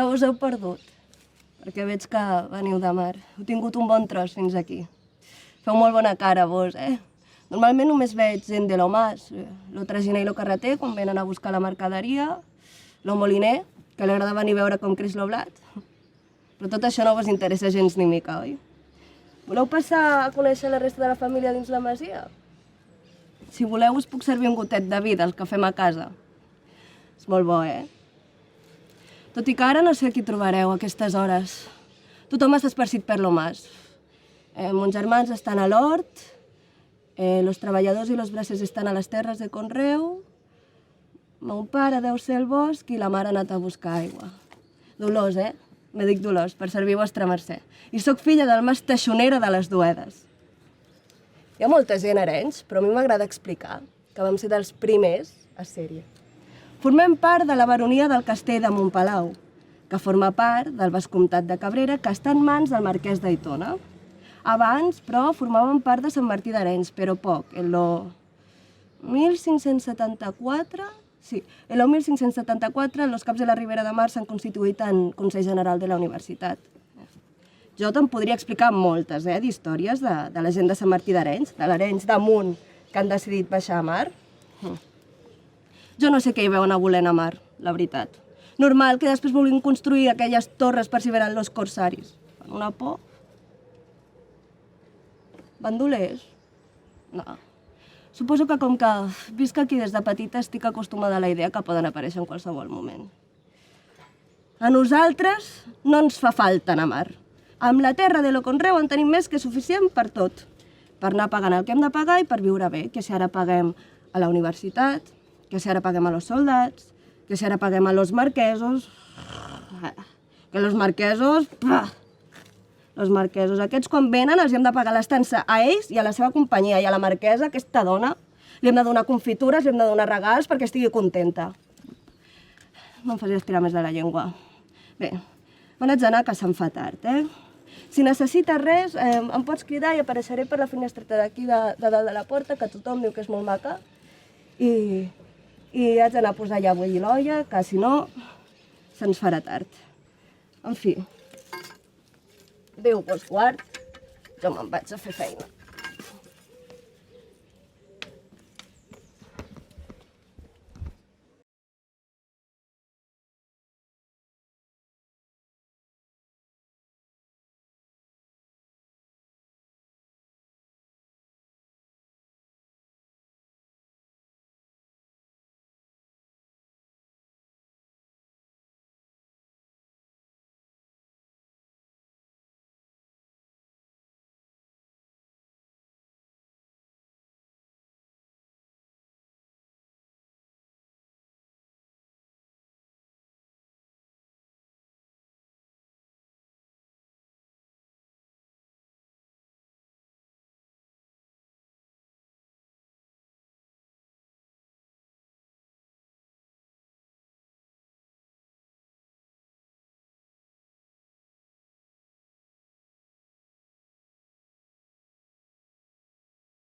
que us heu perdut, perquè veig que veniu de mar. Heu tingut un bon tros fins aquí. Feu molt bona cara, vos, Normalment només veig gent de lo mas, lo traginer i lo carreter, quan venen a buscar la mercaderia, lo moliner, que li agrada venir a veure com creix lo blat. Però tot això no vos interessa gens ni mica, oi? Voleu passar a conèixer la resta de la família dins la masia? Si voleu, us puc servir un gotet de vi del que fem a casa. És molt bo, Tot i que ara no sé a qui trobareu a aquestes hores. Tothom està esparcit per lo mas. Mons germans estan a l'hort, los treballadors i los braces estan a les terres de conreu, mon pare deu ser al bosc i la mare ha anat a buscar aigua. Dolors, Me dic Dolors, per servir vostra mercè. I sóc filla del mas Teixonera de les Duedes. Hi ha molta gent a Arenys, però a mi m'agrada explicar que vam ser dels primers a ser-hi. Formem part de la baronia del Castell de Montpalau, que forma part del vescomtat de Cabrera, que està en mans del marquès d'Aitona. Abans, però, formaven part de Sant Martí d'Arenys, però poc. En lo 1574, en lo 1574, els caps de la Ribera de Mar s'han constituït en Consell General de la Universitat. Jo te'n podria explicar moltes, d'històries de la gent de Sant Martí d'Arenys, de l'Arenys damunt, que han decidit baixar a mar. Jo no sé què hi veuen a voler a mar, la veritat. Normal que després vulguin construir aquelles torres per si venen los corsaris. Fan una por. Bandolers? No. Suposo que com que visc aquí des de petita estic acostumada a la idea que poden aparèixer en qualsevol moment. A nosaltres no ens fa falta anar a mar. Amb la terra de lo conreu en tenim més que suficient per tot. Per anar pagant el que hem de pagar i per viure bé, que si ara paguem a la universitat, que si ara paguem a los soldats, que si ara paguem a los marquesos... Que los marquesos... Els marquesos aquests, quan venen, els hem de pagar l'estança a ells i a la seva companyia. I a la marquesa, aquesta dona, li hem de donar confitures, li hem de donar regals perquè estigui contenta. No em facis estirar més de la llengua. Bé, me n'haig d'anar, que se'm fa tard, Si necessites res, em pots cridar i apareixeré per la finestreta d'aquí de dalt de la porta, que tothom diu que és molt maca. I haig d'anar a posar ja a bullir l'olla, que si no, se'ns farà tard. En fi... Déu vos guard, jo me'n vaig a fer feina.